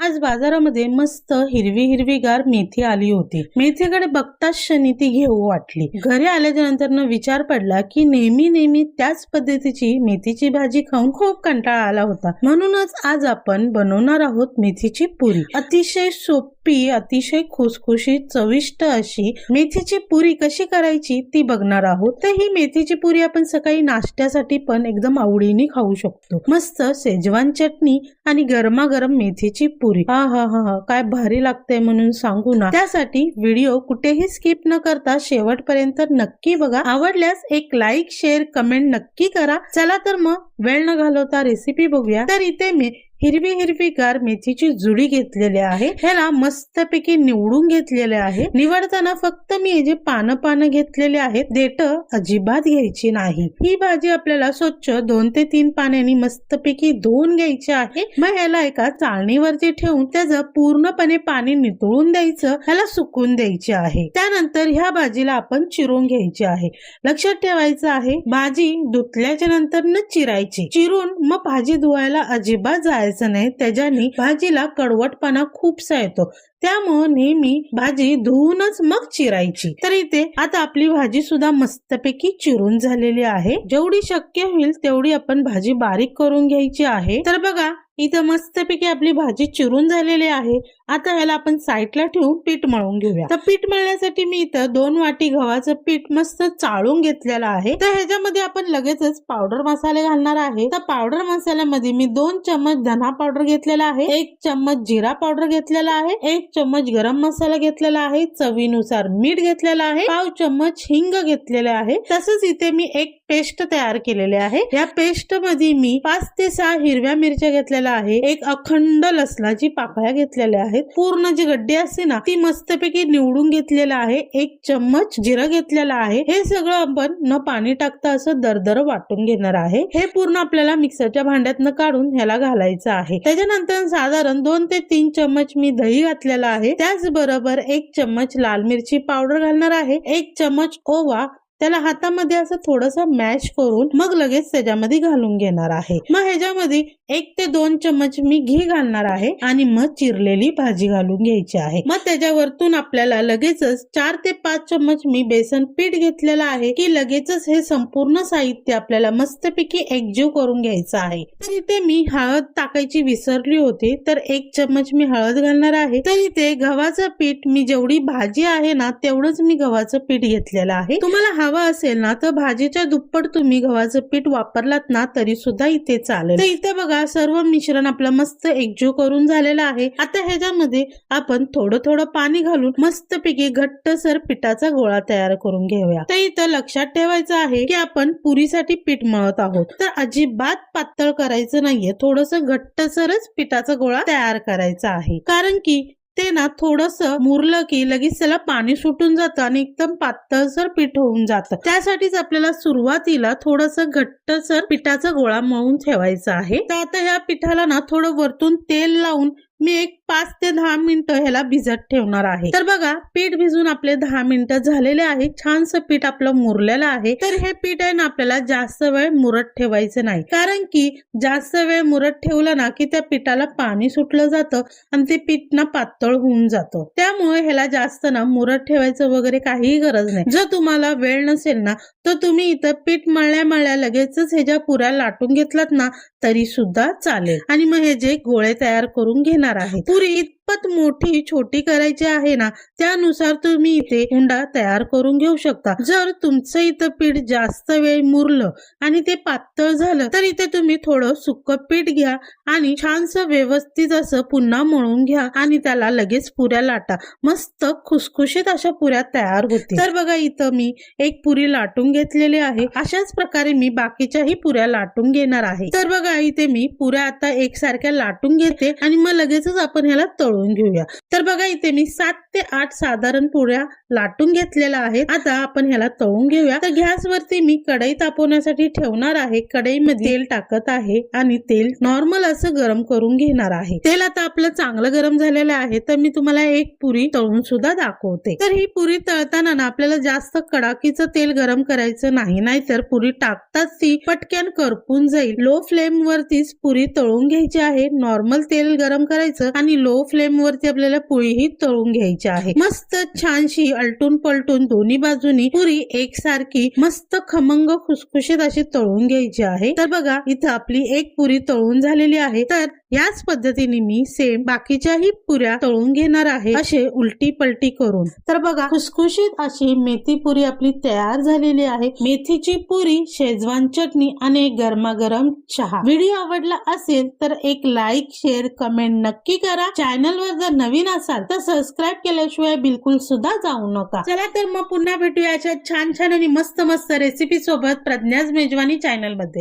आज बाजारामध्ये मस्त हिरवी हिरवीगार मेथी आली होती। मेथीकडे बघताच क्षणी ती घेऊ वाटली। घरी आल्याच्या नंतर विचार पडला की नेहमी त्याच पद्धतीची मेथीची भाजी खाऊन खूप कंटाळा आला होता। म्हणूनच आज आपण बनवणार आहोत मेथीची पुरी। अतिशय सोपी, अतिशय खुसखुशीत, चविष्ट अशी मेथीची पुरी कशी करायची ती बघणार आहोत। तर ही मेथीची पुरी आपण सकाळी नाश्त्यासाठी पण एकदम आवडीने खाऊ शकतो। मस्त शेजवान चटणी आणि गरमागरम मेथीची पुरी, हा काय भारी लागते म्हणून सांगू ना। त्यासाठी व्हिडिओ कुठेही स्किप न करता शेवटपर्यंत नक्की बघा। आवडल्यास एक लाईक, शेअर, कमेंट नक्की करा। चला तर मग वेळ न घालवता रेसिपी बघूया। तर इथे मी हिरवीगार मेथीची जुडी घेतलेली आहे। ह्याला मस्तपैकी निवडून घेतलेले आहे। निवडताना फक्त मी हे जे पानं घेतलेले आहेत, देठ अजिबात घ्यायची नाही। ही भाजी आपल्याला स्वच्छ 2 ते 3 पाण्याने मस्तपैकी धुवून घ्यायची आहे। मग ह्याला एका चाळणीवरती ठेवून त्याचं पूर्णपणे पाणी नितळून द्यायचं, ह्याला सुकून द्यायचे आहे। त्यानंतर ह्या भाजीला आपण चिरून घ्यायची आहे। लक्षात ठेवायचं आहे, भाजी धुतल्याच्या नंतर न चिरायची। चिरून मग भाजी धुवायला अजिबात जायचं नाही, त्याच्याने भाजीला कडवटपणा खूपसा येतो। त्यामुळे नेहमी भाजी धुवूनच मग चिरायची। तर इथे आता आपली भाजी सुद्धा मस्तपैकी चिरून झालेली आहे। जेवढी शक्य होईल तेवढी आपण भाजी बारीक करून घ्यायची आहे। तर बघा इथं मस्तपैकी आपली भाजी चिरून झालेली आहे। आता ह्याला आपण साईडला ठेवून पीठ मळून घेऊया। तर पीठ मळण्यासाठी मी इथं 2 वाटी गव्हाचं पीठ मस्त चाळून घेतलेलं आहे। तर ह्याच्यामध्ये आपण लगेचच पावडर मसाले घालणार आहे। तर पावडर मसाल्यामध्ये मी 2 चम्मच धना पावडर घेतलेला आहे, 1 चम्मच जिरा पावडर घेतलेला आहे, 1 चम्मच गरम मसाला घेतलेला आहे, चवीनुसार मीठ घेतलेला आहे, पाव चम्मच हिंग घेतलेले आहे। तसंच इथे मी एक पेस्ट तयार केलेले आहे। या पेस्ट मध्ये मी 5 ते 6 हिरव्या मिरच्या घेतलेल्या आहे, एक अखंड लसणाची पाकळ्या घेतलेल्या आहेत, पूर्ण जी गड्डी असते ना ती मस्तपैकी निवडून घेतलेला आहे, 1 चम्मच जिरं घेतलेला आहे। हे सगळं आपण न पाणी टाकता असं दरदर वाटून घेणार आहे। हे पूर्ण आपल्याला मिक्सरच्या भांड्यातनं काढून ह्याला घालायचं आहे। त्याच्यानंतर साधारण 2 ते 3 चम्मच मी दही घातलेला आहे। त्याचबरोबर 1 चम्मच लाल मिरची पावडर घालणार आहे, 1 चम्मच ओवा, त्याला हातामध्ये असं थोडंसं मॅश करून मग लगेच त्याच्यामध्ये घालून घेणार आहे। मग ह्याच्यामध्ये 1 ते 2 चम्मच मी घी घालणार आहे आणि मग चिरलेली भाजी घालून घ्यायची आहे। मग त्याच्यावरतून आपल्याला लगेचच 4 ते 5 चम्मच मी बेसन पीठ घेतलेलं आहे की लगेचच हे संपूर्ण साहित्य आपल्याला मस्तपैकी एकजीव करून घ्यायचं आहे। तर इथे मी हळद टाकायची विसरली होती, तर 1 चम्मच मी हळद घालणार आहे। तर इथे गव्हाचं पीठ मी जेवढी भाजी आहे ना तेवढंच मी गव्हाचं पीठ घेतलेलं आहे। तुम्हाला हवा असेल ना तर भाजीच्या दुप्पट तुम्ही गव्हाचं पीठ वापरलात ना तरी सुद्धा इथे चालेल। तर इथे बघा सर्व मिश्रण आपलं मस्त एकजीव करून झालेलं आहे। आता ह्याच्यामध्ये आपण थोडं पाणी घालून मस्तपैकी घट्टसर पिठाचा गोळा तयार करून घेऊया। तर इथं लक्षात ठेवायचं आहे की आपण पुरीसाठी पीठ मळत आहोत, तर अजिबात पातळ करायचं नाहीये, थोडंसं घट्टसरच पिठाचा गोळा तयार करायचा आहे। कारण की ते ना थोडंसं मुरलं की लगेच त्याला पाणी सुटून जातं आणि एकदम पातळसर पीठ होऊन जातं। त्यासाठीच आपल्याला सुरुवातीला थोडंसं घट्टसर पिठाचा गोळा मळून ठेवायचा आहे। तर आता ह्या पिठाला ना थोडं वरतून तेल लावून मी एक 5 ते 10 मिनिटं ह्याला भिजत ठेवणार आहे। तर बघा पीठ भिजून आपले 10 मिनिटं झालेले आहे, छानसं पीठ आपलं मुरलेलं आहे। तर हे पीठ आहे ना आपल्याला जास्त वेळ मुरत ठेवायचं नाही, कारण की जास्त वेळ मुरत ठेवलं ना की त्या पिठाला पाणी सुटलं जातं आणि ते पीठ ना पातळ होऊन जातं। त्यामुळे ह्याला जास्त ना मुरत ठेवायचं वगैरे काहीही गरज नाही। जर तुम्हाला वेळ नसेल ना तर तुम्ही इथं पीठ मळल्या लगेचच ह्याच्या पुऱ्या लाटून घेतलात ना तरी सुद्धा चालेल। आणि मग हे जे गोळे तयार करून घेणार आहे, पुरी इतपत मोठी छोटी करायची आहे ना त्यानुसार तुम्ही इथे उंडा तयार करून घेऊ शकता। जर तुमचं इथं पीठ जास्त वेळ मुरलं आणि ते पातळ झालं तर इथे तुम्ही थोडं सुक्क पीठ घ्या आणि छानसं व्यवस्थित असं पुन्हा मळून घ्या आणि त्याला लगेच पुऱ्या लाटा, मस्त खुसखुशीत अशा पुऱ्या तयार होतील। तर बघा इथं मी एक पुरी लाटून घेतलेली आहे, अशाच प्रकारे मी बाकीच्याही पुऱ्या लाटून घेणार आहे। तर बघा इथे मी पुऱ्या आता एकसारख्या लाटून घेते आणि मग लगेचच आपण ह्याला तळून तळून घेऊया. तर बघा इथे मी 7 ते 8 साधारण पुऱ्या लाटून घेतलेल्या आहेत. आता आपण ह्याला तळून घेऊया. तर गॅसवरती मी कढई तापवण्यासाठी ठेवणार आहे. कढईमध्ये तेल टाकत आहे आणि तेल नॉर्मल असं गरम करून घेणार आहे. तेल आता आपलं चांगलं गरम झालेलं आहे. तर मी तुम्हाला एक पुरी तळून सुद्धा दाखवते. तर ही पुरी तळताना ना आपल्याला जास्त कडाकीचं तेल गरम करायचं नाही, नाहीतर पुरी टाकताच ती पटकन करपून जाईल. लो फ्लेम वरतीच पुरी तळून घ्यायची आहे. नॉर्मल तेल गरम करायचं आणि लो फ्लेम वरती आपल्याला पुरी ही तळून घ्यायची आहे. मस्त छानशी अलटून पलटून दोन्ही बाजूनी पुरी एकसारखी मस्त खमंग खुसखुशीत अशी तळून घ्यायची आहे. तर बघा इथं आपली एक पुरी तळून झालेली आहे. तर याच पद्धतीने मी सेम बाकीच्याही पुऱ्या तळून घेणार आहे, असे उलटी पलटी करून. तर बघा खुसखुशीत अशी मेथी पुरी आपली तयार झालेली आहे. मेथीची पुरी, शेजवान चटणी आणि गरमागरम चहा. व्हिडिओ आवडला असेल तर एक लाईक, शेअर, कमेंट नक्की करा. चॅनलवर जर नवीन असाल तर सबस्क्राईब केल्याशिवाय बिलकुल सुद्धा जाऊ नका. चला तर मग पुन्हा भेटूया अशा छान छान आणि मस्त मस्त रेसिपी सोबत प्रज्ञाज मेजवानी चॅनल मध्ये.